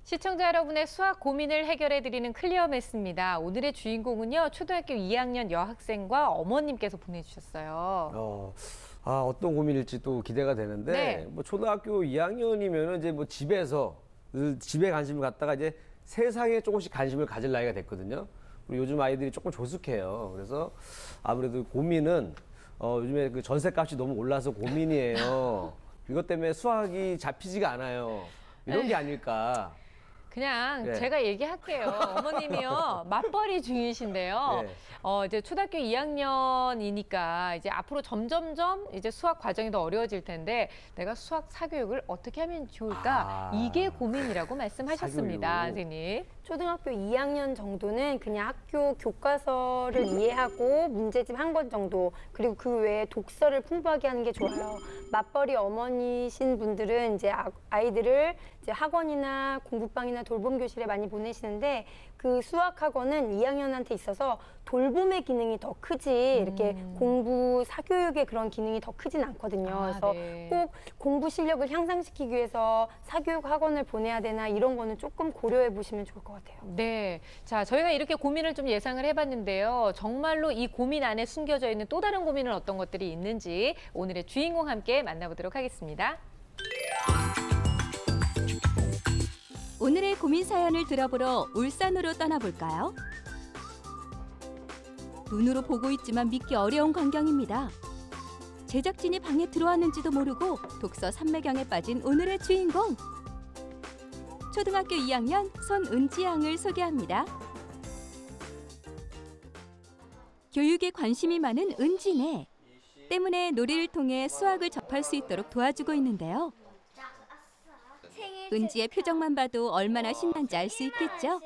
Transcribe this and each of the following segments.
시청자 여러분의 수학 고민을 해결해드리는 클리어매스입니다. 오늘의 주인공은요, 초등학교 2학년 여학생과 어머님께서 보내주셨어요. 어떤 고민일지 또 기대가 되는데, 네. 뭐 초등학교 2학년이면은 이제 뭐 집에 관심을 갖다가 이제 세상에 조금씩 관심을 가질 나이가 됐거든요. 그리고 요즘 아이들이 조금 조숙해요. 그래서 아무래도 고민은 요즘에 그 전셋값이 너무 올라서 고민이에요. 이것 때문에 수학이 잡히지가 않아요. 이런 게 아닐까. 그냥 네. 제가 얘기할게요. 어머님이요, 맞벌이 중이신데요. 네. 이제 초등학교 2학년이니까 이제 앞으로 점점점 이제 수학 과정이 더 어려워질 텐데 내가 수학 사교육을 어떻게 하면 좋을까? 이게 고민이라고 말씀하셨습니다, 사교육. 선생님. 초등학교 2학년 정도는 그냥 학교 교과서를 이해하고 문제집 한 권 정도, 그리고 그 외에 독서를 풍부하게 하는 게 좋아요. 맞벌이 어머니신 분들은 이제 아이들을 이제 학원이나 공부방이나 돌봄 교실에 많이 보내시는데, 그 수학 학원은 2학년한테 있어서 돌봄의 기능이 더 크지 이렇게 공부 사교육의 그런 기능이 더 크진 않거든요. 그래서 네. 꼭 공부 실력을 향상시키기 위해서 사교육 학원을 보내야 되나, 이런 거는 조금 고려해 보시면 좋을 것 같아요. 네. 자, 저희가 이렇게 고민을 좀 예상을 해봤는데요. 정말로 이 고민 안에 숨겨져 있는 또 다른 고민은 어떤 것들이 있는지 오늘의 주인공 함께 만나보도록 하겠습니다. 오늘의 고민 사연을 들어보러 울산으로 떠나볼까요? 눈으로 보고 있지만 믿기 어려운 광경입니다. 제작진이 방에 들어왔는지도 모르고 독서 삼매경에 빠진 오늘의 주인공. 초등학교 2학년 손은지 양을 소개합니다. 교육에 관심이 많은 은지네. 때문에 놀이를 통해 수학을 접할 수 있도록 도와주고 있는데요. 은지의 표정만 봐도 얼마나 신난지 알 수 있겠죠?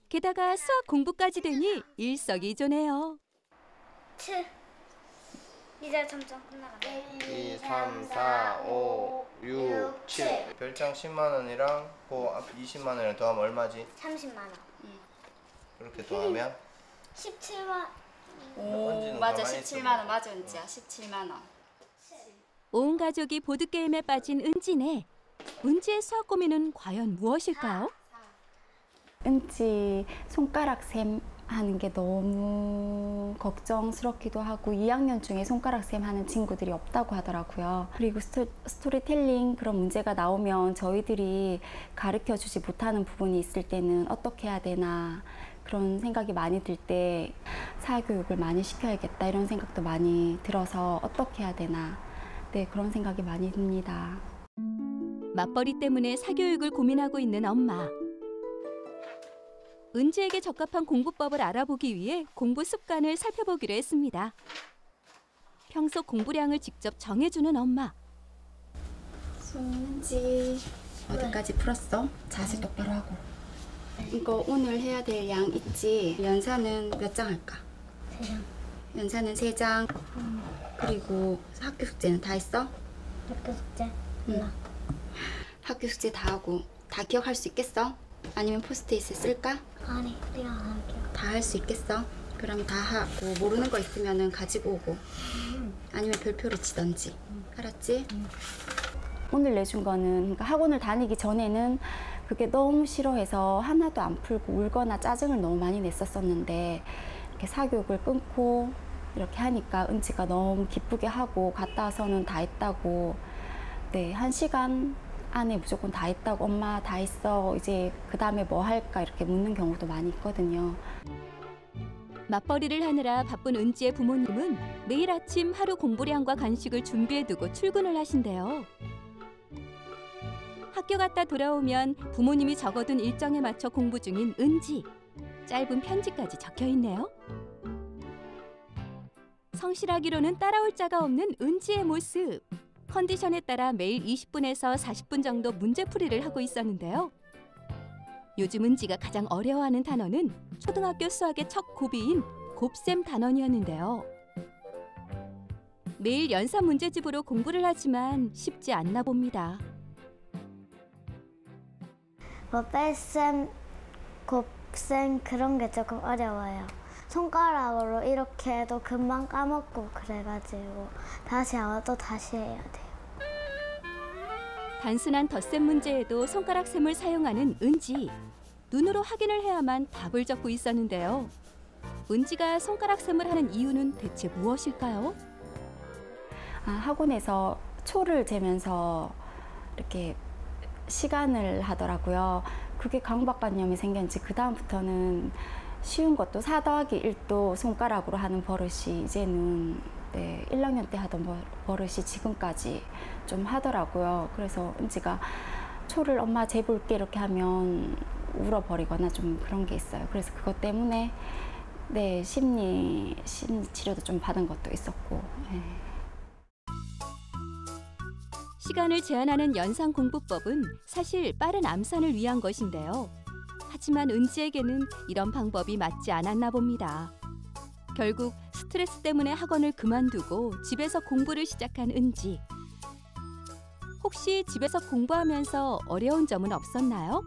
게다가 수학 공부까지 되니 일석이조네요. 이제 점점 끝나가네. 2, 3, 4, 5, 6, 7. 별장 10만 원이랑 그 앞 20만 원을 더하면 얼마지? 30만 원. 그렇게 더하면 17만. 언지는 맞아, 가만히 17만 있어봐. 원 맞아, 은지야. 17만 원. 온 가족이 보드게임에 빠진 은지네. 은지의 수학 고민은 과연 무엇일까요? 은지 손가락 셈 하는 게 너무 걱정스럽기도 하고, 2학년 중에 손가락 셈 하는 친구들이 없다고 하더라고요. 그리고 스토리텔링 그런 문제가 나오면 저희들이 가르쳐 주지 못하는 부분이 있을 때는 어떻게 해야 되나, 그런 생각이 많이 들 때 사교육을 많이 시켜야겠다 이런 생각도 많이 들어서 어떻게 해야 되나, 네, 그런 생각이 많이 듭니다. 맞벌이 때문에 사교육을 고민하고 있는 엄마. 은지에게 적합한 공부법을 알아보기 위해 공부 습관을 살펴보기로 했습니다. 평소 공부량을 직접 정해주는 엄마. 손은지 어디까지 풀었어? 자세 똑바로 하고. 이거 오늘 해야 될 양 있지? 연산은 몇 장 할까? 3장. 연산은 3장. 그리고 학교 숙제는 다 했어? 학교 숙제? 응. 학교 숙제 다 하고 다 기억할 수 있겠어? 아니면 포스트잇을 쓸까? 아니, 내가 안 할게요. 다 할 수 있겠어? 그럼 다 하고 모르는 거 있으면 가지고 오고, 아니면 별표를 치던지. 알았지? 오늘 내준 거는, 그러니까 학원을 다니기 전에는 그게 너무 싫어해서 하나도 안 풀고 울거나 짜증을 너무 많이 냈었었는데, 이렇게 사교육을 끊고 이렇게 하니까 은지가 너무 기쁘게 하고, 갔다 와서는 다 했다고, 네, 1시간 안에 무조건 다 했다고, 엄마 다 했어, 이제 그 다음에 뭐 할까, 이렇게 묻는 경우도 많이 있거든요. 맞벌이를 하느라 바쁜 은지의 부모님은 매일 아침 하루 공부량과 간식을 준비해두고 출근을 하신대요. 학교 갔다 돌아오면 부모님이 적어둔 일정에 맞춰 공부 중인 은지. 짧은 편지까지 적혀 있네요. 성실하기로는 따라올 자가 없는 은지의 모습. 컨디션에 따라 매일 20분에서 40분 정도 문제풀이를 하고 있었는데요. 요즘 은지가 가장 어려워하는 단어는 초등학교 수학의 첫 고비인 곱셈 단원이었는데요. 매일 연산 문제집으로 공부를 하지만 쉽지 않나 봅니다. 뭐 뺄셈, 곱셈 그런 게 조금 어려워요. 손가락으로 이렇게 해도 금방 까먹고 그래가지고 다시 하고 또 다시 해야 돼요. 단순한 덧셈 문제에도 손가락 셈을 사용하는 은지. 눈으로 확인을 해야만 답을 적고 있었는데요. 은지가 손가락 셈을 하는 이유는 대체 무엇일까요? 학원에서 초를 재면서 이렇게 시간을 하더라고요. 그게 강박관념이 생겼는지 그 다음부터는 쉬운 것도 4 더하기 1도 손가락으로 하는 버릇이 이제는 1학년 때 하던 버릇이 지금까지 좀 하더라고요. 그래서 은지가 초를 엄마 재볼게 이렇게 하면 울어버리거나 좀 그런 게 있어요. 그래서 그것 때문에 심리 치료도 좀 받은 것도 있었고. 시간을 제한하는 연상 공부법은 사실 빠른 암산을 위한 것인데요. 하지만 은지에게는 이런 방법이 맞지 않았나 봅니다. 결국 스트레스 때문에 학원을 그만두고 집에서 공부를 시작한 은지. 혹시 집에서 공부하면서 어려운 점은 없었나요?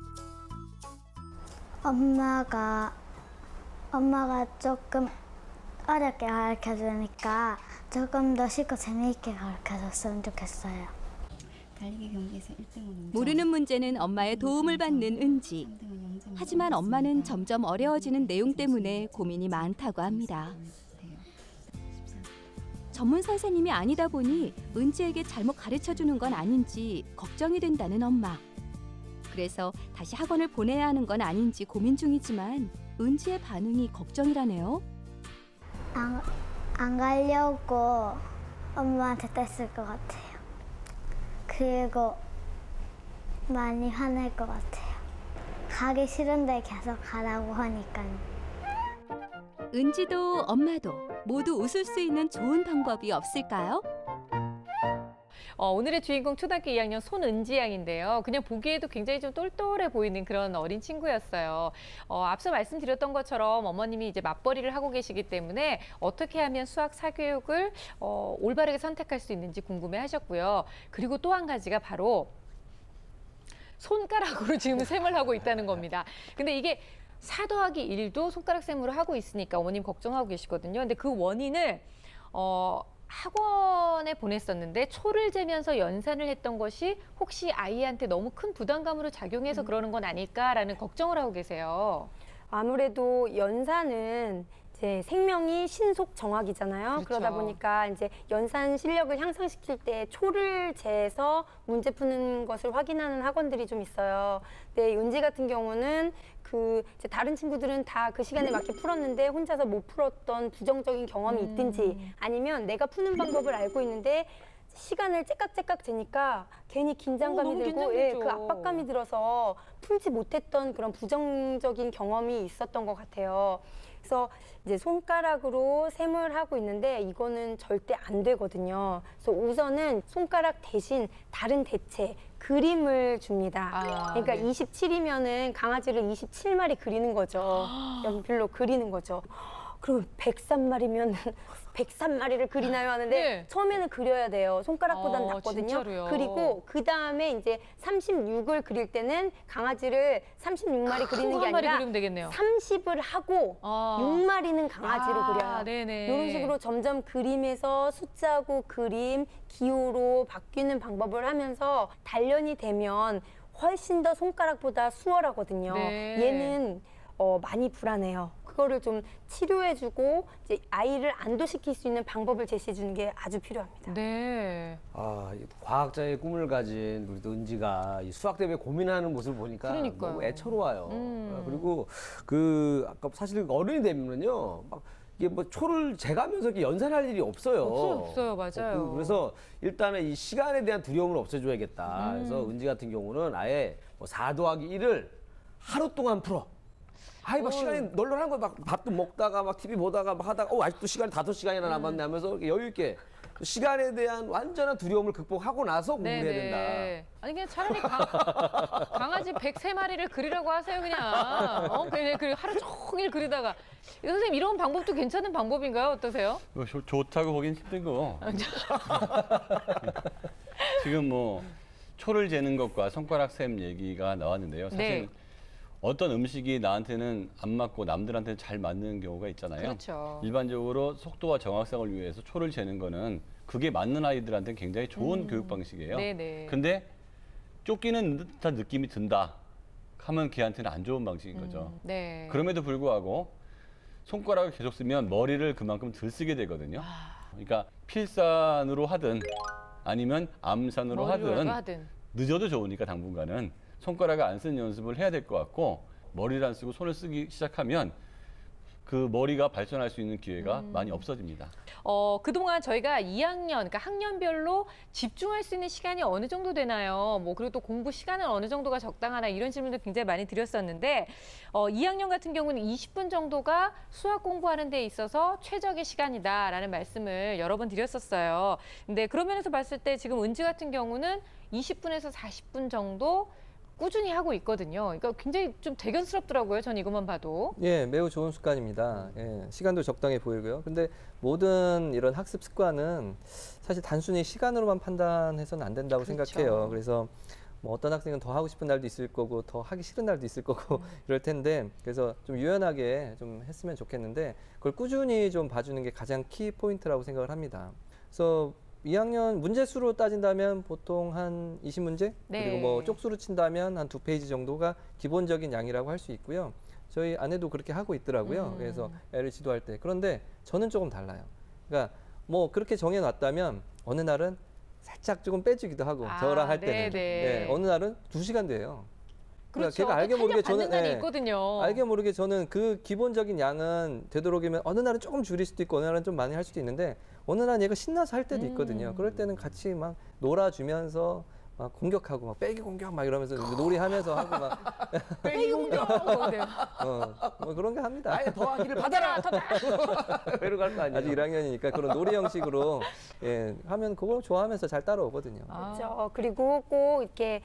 엄마가 조금 어렵게 가르쳐주니까 조금 더 쉽고 재미있게 가르쳐줬으면 좋겠어요. 달리기 경기에서 1등은 모르는 문제는 엄마의 도움을 받는 은지. 하지만 엄마는 점점 어려워지는 내용 때문에 고민이 많다고 합니다. 전문 선생님이 아니다 보니 은지에게 잘못 가르쳐주는 건 아닌지 걱정이 된다는 엄마. 그래서 다시 학원을 보내야 하는 건 아닌지 고민 중이지만 은지의 반응이 걱정이라네요. 안 가려고 엄마한테 뗐을 것 같아요. 그리고 많이 화낼 것 같아요. 가기 싫은데 계속 가라고 하니까요. 은지도 엄마도 모두 웃을 수 있는 좋은 방법이 없을까요? 오늘의 주인공 초등학교 2학년 손은지 양인데요. 그냥 보기에도 굉장히 좀 똘똘해 보이는 그런 어린 친구였어요. 앞서 말씀드렸던 것처럼 어머님이 이제 맞벌이를 하고 계시기 때문에 어떻게 하면 수학 사교육을 올바르게 선택할 수 있는지 궁금해하셨고요. 그리고 또 한 가지가 바로 손가락으로 지금 셈을 하고 있다는 겁니다. 근데 이게 4 더하기 1도 손가락 셈으로 하고 있으니까 어머님 걱정하고 계시거든요. 근데 그 원인을 학원에 보냈었는데 초를 재면서 연산을 했던 것이 혹시 아이한테 너무 큰 부담감으로 작용해서 그러는 건 아닐까라는 걱정을 하고 계세요. 아무래도 연산은 이제 생명이 신속 정확이잖아요. 그렇죠. 그러다 보니까 이제 연산 실력을 향상시킬 때 초를 재서 문제 푸는 것을 확인하는 학원들이 좀 있어요. 근데 은지 같은 경우는 이제 다른 친구들은 다 그 시간에 맞게 풀었는데 혼자서 못 풀었던 부정적인 경험이 있든지 아니면 내가 푸는 방법을 알고 있는데 시간을 째깍째깍 재니까 괜히 긴장감이 너무 들고 긴장되죠. 그 압박감이 들어서 풀지 못했던 그런 부정적인 경험이 있었던 것 같아요. 그래서 이제 손가락으로 셈을 하고 있는데 이거는 절대 안 되거든요. 그래서 우선은 손가락 대신 다른 대체 그림을 줍니다. 그러니까 네. 27이면은 강아지를 27마리 그리는 거죠. 연필로 그리는 거죠. 그럼 103마리면 103마리를 그리나요 하는데 네. 처음에는 그려야 돼요. 손가락보다는 낫거든요. 진짜로요? 그리고 그 다음에 이제 36을 그릴 때는 강아지를 36마리 그리는 게 한 마리 아니라 그리면 되겠네요. 30을 하고 6마리는 강아지로 그려요. 네네. 이런 식으로 점점 그림에서 숫자고 그림, 기호로 바뀌는 방법을 하면서 단련이 되면 훨씬 더 손가락보다 수월하거든요. 네. 얘는 많이 불안해요. 그거를 좀 치료해주고 이제 아이를 안도시킬 수 있는 방법을 제시해주는 게 아주 필요합니다. 네. 이 과학자의 꿈을 가진 우리 은지가 이 수학 때문에 고민하는 모습을 보니까 그러니까요. 너무 애처로워요. 그리고 아까 사실 어른이 되면은요, 막 이게 뭐 초를 재가면서 이렇게 연산할 일이 없어요. 없어요. 맞아요. 그래서 일단은 이 시간에 대한 두려움을 없애줘야겠다. 그래서 은지 같은 경우는 아예 뭐 4 더하기 1을 하루 동안 풀어. 막 시간이 널널한 거 막 밥도 먹다가 막 TV 보다가 막 하다가 아직도 시간이 5시간이나 남았네 하면서 이렇게 여유 있게 시간에 대한 완전한 두려움을 극복하고 나서 공부해야 된다. 아니 그냥 차라리 강아지 103마리를 그리라고 하세요 그냥. 그냥 하루 종일 그리다가. 선생님 이런 방법도 괜찮은 방법인가요? 어떠세요? 좋다고 보긴 힘든 거. 지금 뭐 초를 재는 것과 손가락 셈 얘기가 나왔는데요. 사실 네. 어떤 음식이 나한테는 안 맞고 남들한테는 잘 맞는 경우가 있잖아요. 그렇죠. 일반적으로 속도와 정확성을 위해서 초를 재는 거는 그게 맞는 아이들한테는 굉장히 좋은 교육 방식이에요. 네네. 근데 쫓기는 듯한 느낌이 든다 하면 걔한테는 안 좋은 방식인 거죠. 네. 그럼에도 불구하고 손가락을 계속 쓰면 머리를 그만큼 덜 쓰게 되거든요. 그러니까 필산으로 하든 아니면 암산으로 하든 늦어도 좋으니까 당분간은 손가락을 안 쓰는 연습을 해야 될 것 같고, 머리를 안 쓰고 손을 쓰기 시작하면 그 머리가 발전할 수 있는 기회가 많이 없어집니다. 그동안 저희가 2학년, 그러니까 학년별로 집중할 수 있는 시간이 어느 정도 되나요? 뭐 그리고 또 공부 시간은 어느 정도가 적당하나 이런 질문도 굉장히 많이 드렸었는데 2학년 같은 경우는 20분 정도가 수학 공부하는 데 있어서 최적의 시간이다라는 말씀을 여러 번 드렸었어요. 근데 그런 면에서 봤을 때 지금 은지 같은 경우는 20분에서 40분 정도 꾸준히 하고 있거든요. 그러니까 굉장히 좀 대견스럽더라고요. 전 이것만 봐도. 예, 매우 좋은 습관입니다. 예, 시간도 적당해 보이고요. 근데 모든 이런 학습 습관은 사실 단순히 시간으로만 판단해서는 안 된다고 그렇죠. 생각해요. 그래서 뭐 어떤 학생은 더 하고 싶은 날도 있을 거고 더 하기 싫은 날도 있을 거고 이럴 텐데, 그래서 좀 유연하게 좀 했으면 좋겠는데 그걸 꾸준히 좀 봐주는 게 가장 키 포인트라고 생각을 합니다. 그래서 2학년 문제수로 따진다면 보통 한 20문제? 네. 그리고 뭐 쪽수로 친다면 한 2페이지 정도가 기본적인 양이라고 할 수 있고요. 저희 아내도 그렇게 하고 있더라고요. 그래서 애를 지도할 때. 그런데 저는 조금 달라요. 그러니까 뭐 그렇게 정해놨다면 어느 날은 살짝 조금 빼주기도 하고, 저랑 할 때는. 예, 어느 날은 2시간 돼요. 그렇죠. 걔가 알게 모르게 저는 날이 있거든요. 알게 모르게 저는 그 기본적인 양은 되도록이면 어느 날은 조금 줄일 수도 있고 어느 날은 좀 많이 할 수도 있는데, 어느 날 얘가 신나서 할 때도 있거든요. 그럴 때는 같이 막 놀아주면서 막 공격하고 막 빼기 공격 막 이러면서 놀이하면서 하고 막 빼기 공격. 뭐 그런 거 합니다. 아예 더하기를 받아라. 외로 갈 거 아니에요. 아직 1학년이니까 그런 놀이 형식으로 예, 하면 그거 좋아하면서 잘 따라오거든요. 그렇죠. 그리고 꼭 이렇게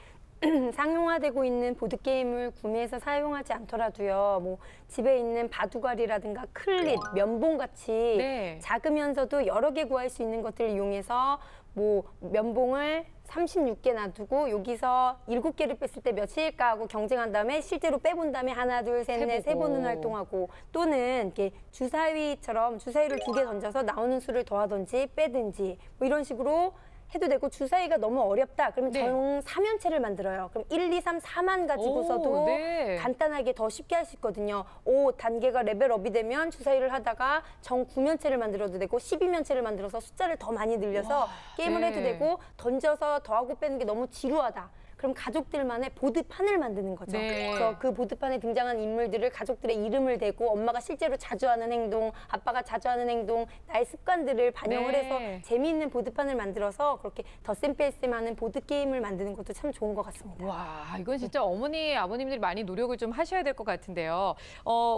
상용화되고 있는 보드게임을 구매해서 사용하지 않더라도요. 뭐 집에 있는 바둑알이라든가 클릿, 면봉같이 네. 작으면서도 여러 개 구할 수 있는 것들을 이용해서 뭐 면봉을 36개 놔두고 여기서 7개를 뺐을 때 몇일까 하고 경쟁한 다음에 실제로 빼본 다음에 하나, 둘, 셋, 넷, 세 번은 활동하고, 또는 이렇게 주사위처럼 주사위를 2개 던져서 나오는 수를 더하든지 빼든지 뭐 이런 식으로 해도 되고, 주사위가 너무 어렵다 그러면 네. 정 3연체를 만들어요. 그럼 1, 2, 3, 4만 가지고서도 네. 간단하게 더 쉽게 할 수 있거든요. 5단계가 레벨업이 되면 주사위를 하다가 정 9면체를 만들어도 되고 12면체를 만들어서 숫자를 더 많이 늘려서 게임을 네. 해도 되고, 던져서 더하고 빼는 게 너무 지루하다. 그럼 가족들만의 보드판을 만드는 거죠. 네. 그래서 그 보드판에 등장한 인물들을 가족들의 이름을 대고 엄마가 실제로 자주 하는 행동, 아빠가 자주 하는 행동, 나의 습관들을 반영을 네. 해서 재미있는 보드판을 만들어서 그렇게 덧셈 하는 보드게임을 만드는 것도 참 좋은 것 같습니다. 와, 이건 진짜 어머니, 아버님들이 많이 노력을 좀 하셔야 될 것 같은데요.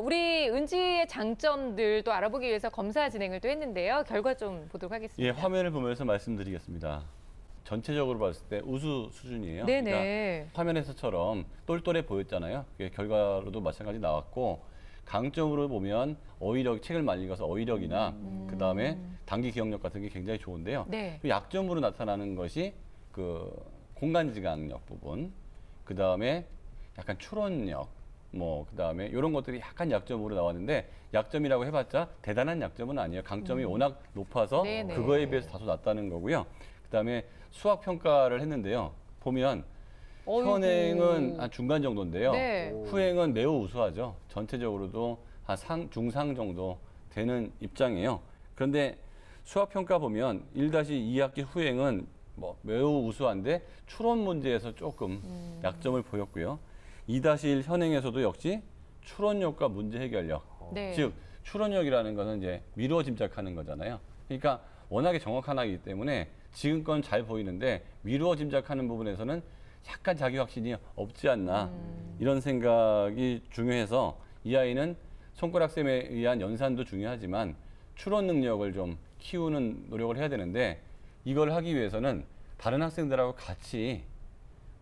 우리 은지의 장점들도 알아보기 위해서 검사 진행을 또 했는데요. 결과 좀 보도록 하겠습니다. 예, 화면을 보면서 말씀드리겠습니다. 전체적으로 봤을 때 우수 수준이에요. 네네. 그러니까 화면에서처럼 똘똘해 보였잖아요. 그게 결과로도 마찬가지 나왔고, 강점으로 보면 어휘력, 책을 많이 읽어서 어휘력이나 그다음에 단기 기억력 같은 게 굉장히 좋은데요. 네. 그 약점으로 나타나는 것이 그 공간지각력 부분, 그다음에 약간 추론력, 뭐 그다음에 이런 것들이 약간 약점으로 나왔는데, 약점이라고 해봤자 대단한 약점은 아니에요. 강점이 워낙 높아서 네네. 그거에 비해서 다소 낮다는 거고요. 그다음에 수학 평가를 했는데요. 보면 현행은 한 중간 정도인데요. 네. 후행은 매우 우수하죠. 전체적으로도 한 중상 정도 되는 입장이에요. 그런데 수학 평가 보면 1-2학기 후행은 뭐 매우 우수한데 추론 문제에서 조금 약점을 보였고요. 2-1 현행에서도 역시 추론력과 문제 해결력. 네. 즉 추론력이라는 것은 이제 미루어 짐작하는 거잖아요. 그러니까 워낙에 정확한 아이기 때문에 지금껏 잘 보이는데 미루어 짐작하는 부분에서는 약간 자기 확신이 없지 않나, 이런 생각이 중요해서 이 아이는 손가락쌤에 의한 연산도 중요하지만 추론 능력을 좀 키우는 노력을 해야 되는데, 이걸 하기 위해서는 다른 학생들하고 같이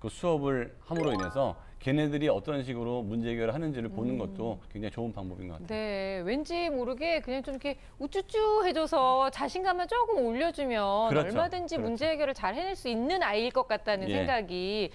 그 수업을 함으로 인해서 걔네들이 어떤 식으로 문제 해결을 하는지를 보는 것도 굉장히 좋은 방법인 것 같아요. 네, 왠지 모르게 그냥 좀 이렇게 우쭈쭈 해줘서 자신감을 조금 올려주면 그렇죠. 얼마든지 그렇죠. 문제 해결을 잘 해낼 수 있는 아이일 것 같다는 예. 생각이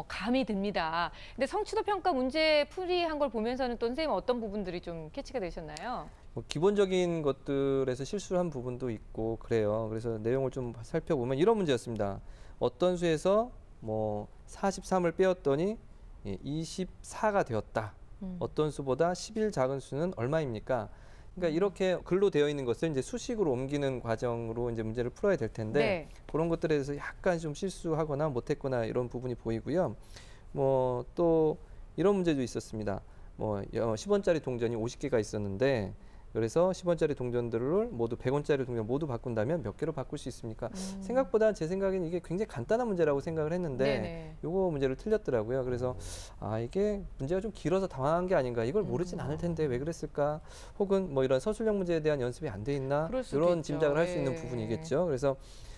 감이 듭니다. 근데 성취도 평가 문제 풀이한 걸 보면서는 또 선생님 어떤 부분들이 좀 캐치가 되셨나요? 뭐 기본적인 것들에서 실수를 한 부분도 있고 그래요. 그래서 내용을 좀 살펴보면 이런 문제였습니다. 어떤 수에서 뭐 43을 빼었더니 24가 되었다. 어떤 수보다 10일 작은 수는 얼마입니까? 그러니까 이렇게 글로 되어 있는 것을 이제 수식으로 옮기는 과정으로 이제 문제를 풀어야 될 텐데 네. 그런 것들에 대해서 약간 좀 실수하거나 못했거나 이런 부분이 보이고요. 뭐 또 이런 문제도 있었습니다. 뭐 10원짜리 동전이 50개가 있었는데 그래서 10원짜리 동전들을 모두 100원짜리 동전 모두 바꾼다면 몇 개로 바꿀 수 있습니까? 생각보다 제 생각에는 이게 굉장히 간단한 문제라고 생각을 했는데 네네. 요거 문제를 틀렸더라고요. 그래서 이게 문제가 좀 길어서 당황한 게 아닌가. 이걸 모르진 않을 텐데 왜 그랬을까? 혹은 뭐 이런 서술형 문제에 대한 연습이 안 돼 있나? 그럴 수도 이런 있죠. 짐작을 할 수 있는 네. 부분이겠죠. 그래서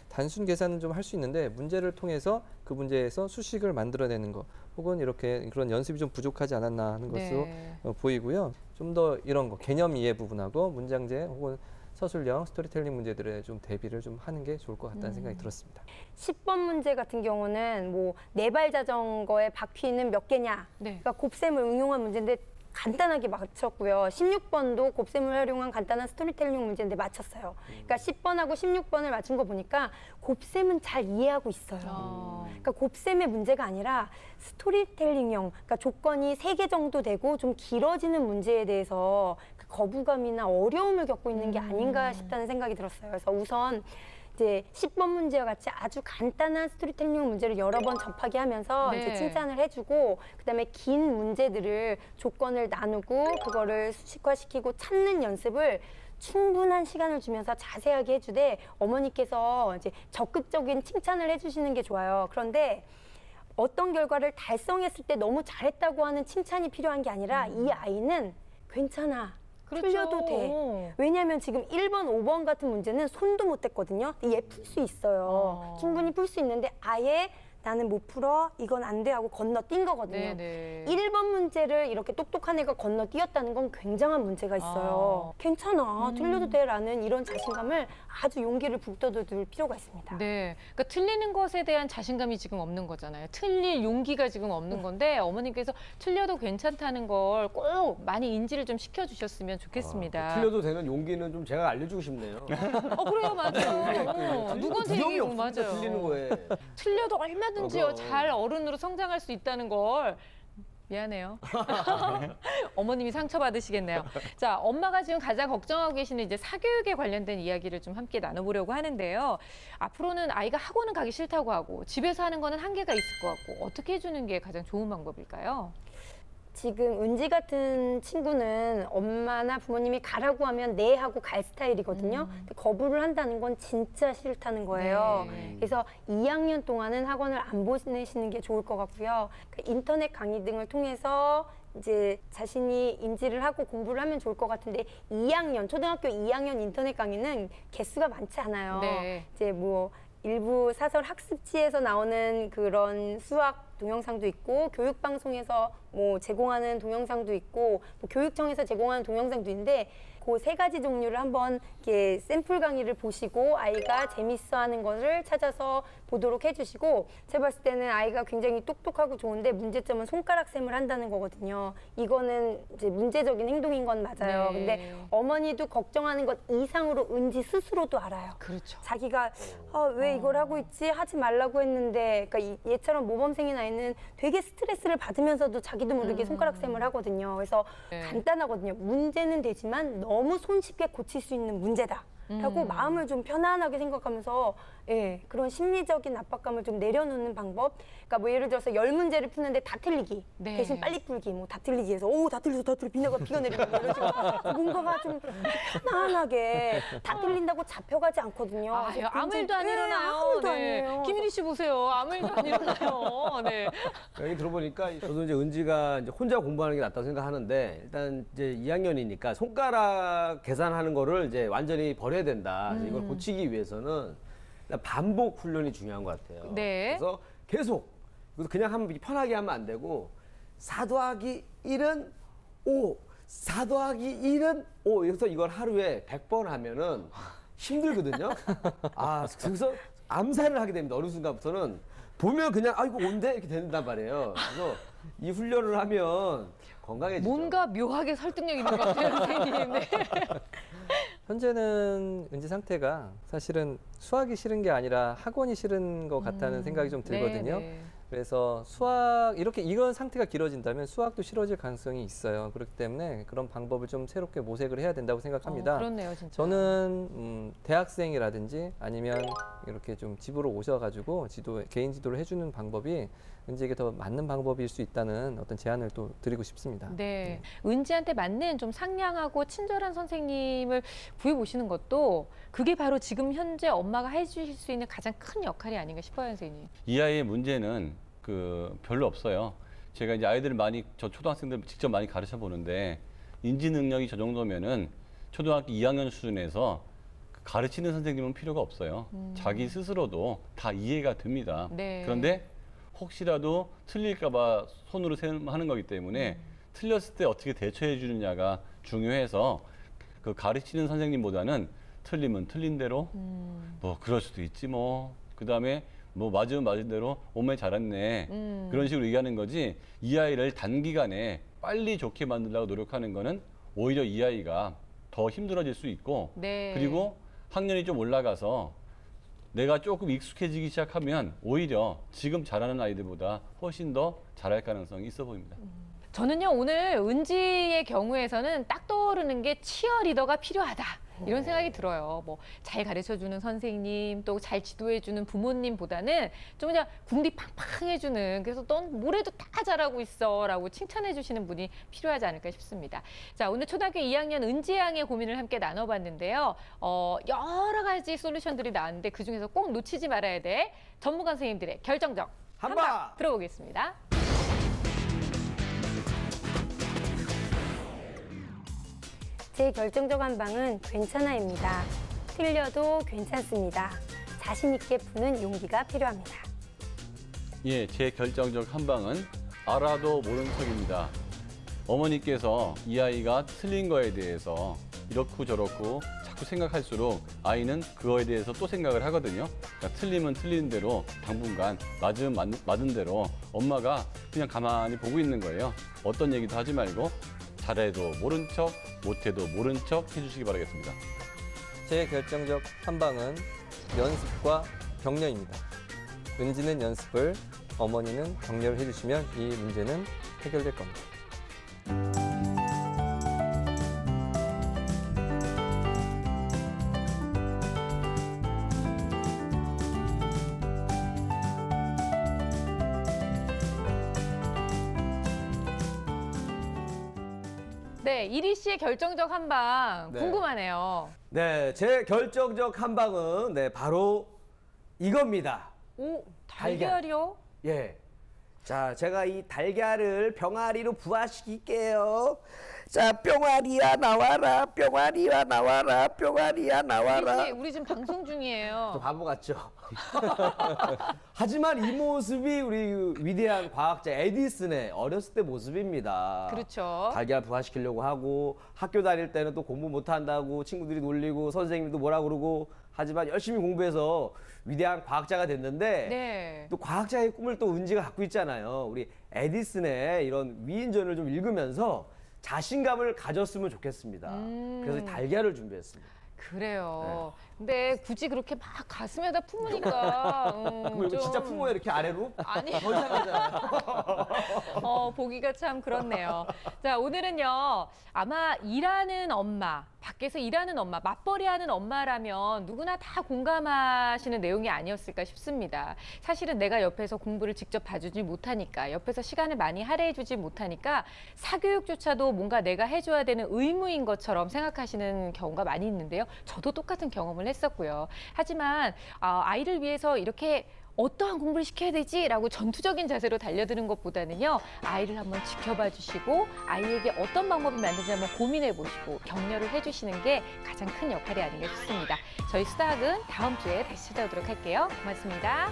단순 계산은 좀 할 수 있는데 문제를 통해서 그 문제에서 수식을 만들어내는 거 혹은 이렇게 그런 연습이 좀 부족하지 않았나 하는 것으로 네. 보이고요. 좀 더 이런 거 개념 이해 부분하고 문장제 혹은 서술형 스토리텔링 문제들에 좀 대비를 좀 하는 게 좋을 것 같다는 생각이 들었습니다. 10번 문제 같은 경우는 뭐 네발 자전거의 바퀴는 몇 개냐. 네. 그러니까 곱셈을 응용한 문제인데 간단하게 맞췄고요. 16번도 곱셈을 활용한 간단한 스토리텔링 문제인데 맞췄어요. 그러니까 10번하고 16번을 맞춘 거 보니까 곱셈은 잘 이해하고 있어요. 그러니까 곱셈의 문제가 아니라 스토리텔링형, 그러니까 조건이 3개 정도 되고 좀 길어지는 문제에 대해서 그 거부감이나 어려움을 겪고 있는 게 아닌가 싶다는 생각이 들었어요. 그래서 우선 이제 10번 문제와 같이 아주 간단한 스토리텔링 문제를 여러 번 접하게 하면서 네. 이제 칭찬을 해주고 그다음에 긴 문제들을 조건을 나누고 그거를 수식화시키고 찾는 연습을 충분한 시간을 주면서 자세하게 해주되 어머니께서 이제 적극적인 칭찬을 해주시는 게 좋아요. 그런데 어떤 결과를 달성했을 때 너무 잘했다고 하는 칭찬이 필요한 게 아니라 이 아이는 괜찮아. 그렇죠. 틀려도 돼. 왜냐하면 지금 1번, 5번 같은 문제는 손도 못 댔거든요. 얘 풀 수 있어요. 충분히 풀 수 있는데 아예 나는 못 풀어, 이건 안 돼 하고 건너뛴 거거든요. 네네. 1번 문제를 이렇게 똑똑한 애가 건너뛰었다는 건 굉장한 문제가 있어요. 괜찮아, 틀려도 돼라는 이런 자신감을 아주 용기를 북돋워둘 필요가 있습니다. 네, 그러니까 틀리는 것에 대한 자신감이 지금 없는 거잖아요. 틀릴 용기가 지금 없는 건데 어머님께서 틀려도 괜찮다는 걸 꼭 많이 인지를 좀 시켜주셨으면 좋겠습니다. 틀려도 되는 용기는 좀 제가 알려주고 싶네요. 그래요, 맞아요. 누구한테 두려움이 얘기하고 없으니까 맞아요. 틀리는 거에. 틀려도 얼마든지요 그럼. 잘 어른으로 성장할 수 있다는 걸. 미안해요. 어머님이 상처받으시겠네요. 자, 엄마가 지금 가장 걱정하고 계시는 이제 사교육에 관련된 이야기를 좀 함께 나눠보려고 하는데요. 앞으로는 아이가 학원은 가기 싫다고 하고 집에서 하는 거는 한계가 있을 것 같고 어떻게 해주는 게 가장 좋은 방법일까요? 지금 은지 같은 친구는 엄마나 부모님이 가라고 하면 네 하고 갈 스타일이거든요. 근데 거부를 한다는 건 진짜 싫다는 거예요. 네. 그래서 2학년 동안은 학원을 안 보내시는 게 좋을 것 같고요. 그러니까 인터넷 강의 등을 통해서 이제 자신이 인지를 하고 공부를 하면 좋을 것 같은데 2학년, 초등학교 2학년 인터넷 강의는 개수가 많지 않아요. 네. 이제 뭐 일부 사설 학습지에서 나오는 그런 수학 동영상도 있고 교육방송에서 뭐 제공하는 동영상도 있고 뭐 교육청에서 제공하는 동영상도 있는데 그 세 가지 종류를 한번 이렇게 샘플 강의를 보시고 아이가 재밌어하는 것을 찾아서 보도록 해주시고 제가 봤을 때는 아이가 굉장히 똑똑하고 좋은데 문제점은 손가락쌤을 한다는 거거든요. 이거는 이제 문제적인 행동인 건 맞아요. 네. 근데 어머니도 걱정하는 것 이상으로 은지 스스로도 알아요. 그렇죠. 자기가 왜 이걸 하고 있지? 하지 말라고 했는데 그러니까 얘처럼 모범생인 아이는 되게 스트레스를 받으면서도 자기도 모르게 손가락쌤을 하거든요. 그래서 네. 간단하거든요. 문제는 되지만 너무 손쉽게 고칠 수 있는 문제다. 라고 마음을 좀 편안하게 생각하면서 예, 그런 심리적인 압박감을 좀 내려놓는 방법. 그러니까 뭐 예를 들어서 10문제를 푸는데 다 틀리기. 네. 대신 빨리 풀기. 뭐 다 틀리기 해서 오, 다 틀렸어. 다 틀려. 비가 내리고 이런 식으로 뭔가가 좀 편안하게 다 틀린다고 잡혀가지 않거든요. 아유, 아무 일도 안 예, 일어나요. 아무 일도 네. 아니에요. 김일희 씨 보세요. 아무 일도 안 일어나요. 네. 여기 들어보니까 저도 이제 은지가 이제 혼자 공부하는 게 낫다고 생각하는데 일단 이제 2학년이니까 손가락 계산하는 거를 이제 완전히 버려야 된다. 그래서 이걸 고치기 위해서는 일단 반복 훈련이 중요한 것 같아요. 네. 그래서 계속 그냥 하면 편하게 하면 안 되고 4 더하기 1은 5, 4 더하기 1은 5. 그래서 이걸 하루에 100번 하면은 힘들거든요. 그래서 암산을 하게 됩니다. 어느 순간부터는 보면 그냥 이거 온대 이렇게 된단 말이에요. 그래서 이 훈련을 하면 건강해지죠. 뭔가 묘하게 설득력 있는 것 같아요, 선생님. 네. 현재는 은지 상태가 사실은 수학이 싫은 게 아니라 학원이 싫은 것 같다는 생각이 좀 들거든요. 네. 그래서 수학 이렇게 이런 상태가 길어진다면 수학도 싫어질 가능성이 있어요. 그렇기 때문에 그런 방법을 좀 새롭게 모색을 해야 된다고 생각합니다. 그렇네요, 진짜. 저는 대학생이라든지 아니면 이렇게 좀 집으로 오셔가지고 개인 지도를 해주는 방법이 은지에게 더 맞는 방법일 수 있다는 어떤 제안을 또 드리고 싶습니다. 네, 은지한테 맞는 좀 상냥하고 친절한 선생님을 구해보시는 것도 그게 바로 지금 현재 엄마가 해주실 수 있는 가장 큰 역할이 아닌가 싶어요, 선생님. 이 아이의 문제는 별로 없어요. 제가 이제 아이들을 저 초등학생들 직접 많이 가르쳐 보는데 인지 능력이 저 정도면은 초등학교 2학년 수준에서 가르치는 선생님은 필요가 없어요. 자기 스스로도 다 이해가 됩니다. 네. 그런데 혹시라도 틀릴까봐 손으로 하는 거기 때문에 틀렸을 때 어떻게 대처해 주느냐가 중요해서 그 가르치는 선생님보다는 틀리면 틀린 대로 뭐 그럴 수도 있지 뭐 그다음에 뭐 맞으면 맞은 대로 엄마 잘했네 그런 식으로 얘기하는 거지 이 아이를 단기간에 빨리 좋게 만들려고 노력하는 거는 오히려 이 아이가 더 힘들어질 수 있고 네. 그리고 학년이 좀 올라가서 내가 조금 익숙해지기 시작하면 오히려 지금 잘하는 아이들보다 훨씬 더 잘할 가능성이 있어 보입니다. 저는요, 오늘 은지의 경우에서는 딱 떠오르는 게 치어리더가 필요하다. 이런 생각이 들어요. 뭐 잘 가르쳐주는 선생님, 또 잘 지도해주는 부모님보다는 좀 그냥 궁디 팡팡 해주는, 그래서 넌 뭐래도 다 잘하고 있어 라고 칭찬해주시는 분이 필요하지 않을까 싶습니다. 자, 오늘 초등학교 2학년 은지 양의 고민을 함께 나눠봤는데요. 여러 가지 솔루션들이 나왔는데 그중에서 꼭 놓치지 말아야 돼 전문가 선생님들의 결정적 한방 들어보겠습니다. 제 결정적 한방은 괜찮아입니다. 틀려도 괜찮습니다. 자신 있게 푸는 용기가 필요합니다. 예, 제 결정적 한방은 알아도 모른 척입니다. 어머니께서 이 아이가 틀린 거에 대해서 이렇고 저렇고 자꾸 생각할수록 아이는 그거에 대해서 또 생각을 하거든요. 그러니까 틀리면 틀린 대로 당분간 맞으면 맞은 대로 엄마가 그냥 가만히 보고 있는 거예요. 어떤 얘기도 하지 말고 잘해도 모른 척, 못해도 모른 척 해주시기 바라겠습니다. 제 결정적 한방은 연습과 격려입니다. 은지는 연습을, 어머니는 격려를 해주시면 이 문제는 해결될 겁니다. 네, 이리 씨의 결정적 한방 네. 궁금하네요. 네, 제 결정적 한방은 바로 이겁니다. 오, 달걀이요? 예. 자, 제가 이 달걀을 병아리로 부화시킬게요. 자, 뿅아리야 나와라, 뿅아리야 나와라, 뿅아리야 나와라. 이리 씨, 우리 지금 방송 중이에요. 저 바보 같죠? 하지만 이 모습이 우리 위대한 과학자 에디슨의 어렸을 때 모습입니다. 그렇죠. 달걀 부화시키려고 하고 학교 다닐 때는 또 공부 못한다고 친구들이 놀리고 선생님도 뭐라 그러고 하지만 열심히 공부해서 위대한 과학자가 됐는데 네. 또 과학자의 꿈을 또 은지가 갖고 있잖아요. 우리 에디슨의 이런 위인전을 좀 읽으면서 자신감을 가졌으면 좋겠습니다. 그래서 달걀을 준비했습니다. 그래요. 근데 굳이 그렇게 막 가슴에다 품으니까 그럼 이거 진짜 품어요, 이렇게 아래로? 아니, 더 이상하잖아요. 보기가 참 그렇네요. 자, 오늘은요, 아마 일하는 엄마, 밖에서 일하는 엄마, 맞벌이하는 엄마라면 누구나 다 공감하시는 내용이 아니었을까 싶습니다. 사실은 내가 옆에서 공부를 직접 봐주지 못하니까, 옆에서 시간을 많이 할애해주지 못하니까 사교육조차도 뭔가 내가 해줘야 되는 의무인 것처럼 생각하시는 경우가 많이 있는데요. 저도 똑같은 경험을 했었고요. 하지만 아이를 위해서 이렇게 어떠한 공부를 시켜야 되지라고 전투적인 자세로 달려드는 것보다는요. 아이를 한번 지켜봐 주시고 아이에게 어떤 방법이 맞는지 한번 고민해 보시고 격려를 해주시는 게 가장 큰 역할이 아닌가 싶습니다. 저희 수다학은 다음 주에 다시 찾아오도록 할게요. 고맙습니다.